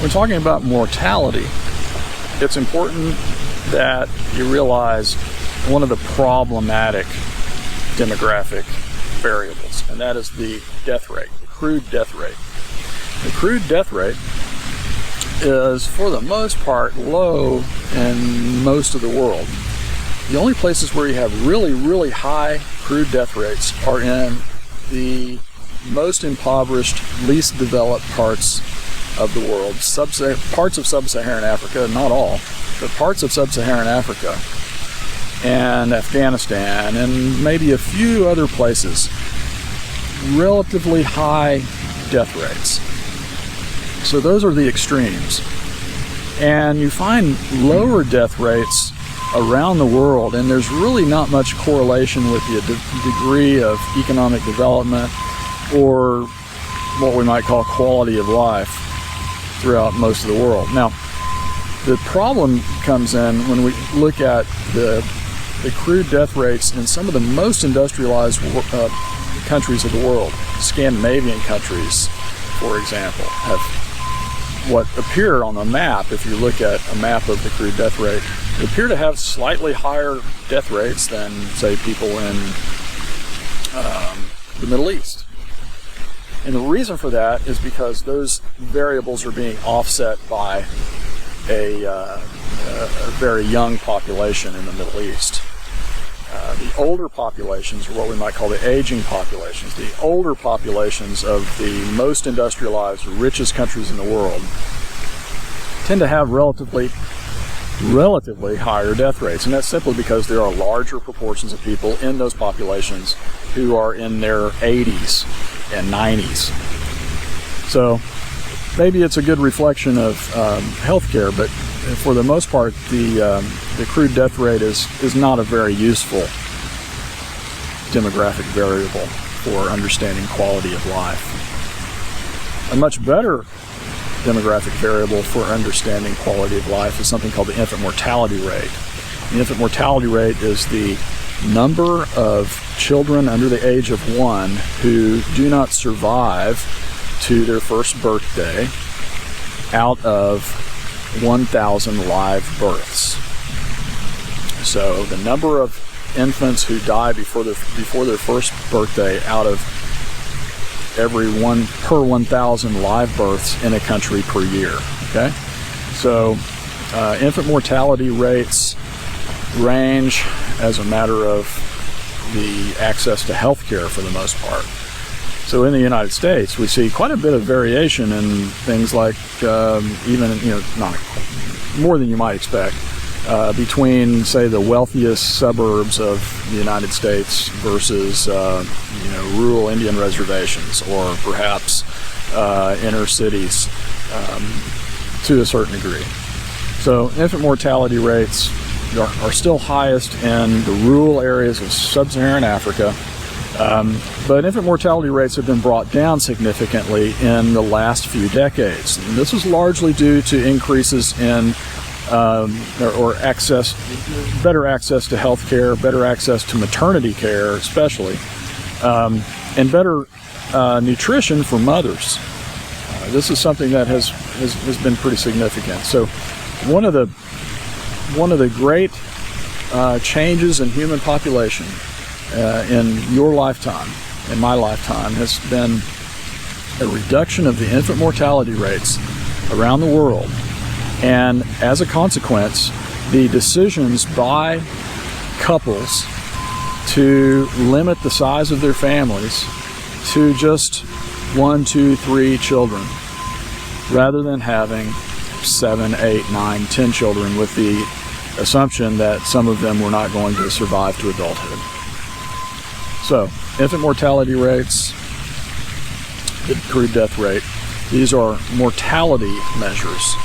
When talking about mortality, it's important that you realize one of the problematic demographic variables, and that is the death rate, the crude death rate. The crude death rate is, for the most part, low in most of the world. The only places where you have really, really high crude death rates are in the most impoverished, least developed parts of the world, parts of sub-Saharan Africa, not all, but parts of sub-Saharan Africa and Afghanistan and maybe a few other places. Relatively high death rates. So those are the extremes. And you find lower death rates around the world, and there's really not much correlation with the degree of economic development or what we might call quality of life throughout most of the world. Now, the problem comes in when we look at the crude death rates in some of the most industrialized countries of the world. Scandinavian countries, for example, have what appear on the map, if you look at a map of the crude death rate, appear to have slightly higher death rates than, say, people in the Middle East. And the reason for that is because those variables are being offset by a very young population in the Middle East. The older populations, or what we might call the aging populations, the older populations of the most industrialized, richest countries in the world tend to have relatively higher death rates. And that's simply because there are larger proportions of people in those populations who are in their 80s and 90s. So maybe it's a good reflection of healthcare, but for the most part, the crude death rate is not a very useful demographic variable for understanding quality of life. A much better demographic variable for understanding quality of life is something called the infant mortality rate. The infant mortality rate is the number of children under the age of 1 who do not survive to their first birthday out of 1,000 live births. So the number of infants who die before their first birthday out of every 1 per 1,000 live births in a country per year. Okay, so infant mortality rates range as a matter of the access to health care for the most part. So in the United States, we see quite a bit of variation in things like even, not more than you might expect, between, say, the wealthiest suburbs of the United States versus, rural Indian reservations, or perhaps inner cities to a certain degree. So infant mortality rates are still highest in the rural areas of sub-Saharan Africa, but infant mortality rates have been brought down significantly in the last few decades. And this is largely due to increases in or access, better access to health care, better access to maternity care especially, and better nutrition for mothers. This is something that has been pretty significant. So one of the great changes in human population in your lifetime, in my lifetime, has been a reduction of the infant mortality rates around the world. And as a consequence, the decisions by couples to limit the size of their families to just 1, 2, 3 children, rather than having 7, 8, 9, 10 children, with the assumption that some of them were not going to survive to adulthood. So, infant mortality rates, the crude death rate, these are mortality measures.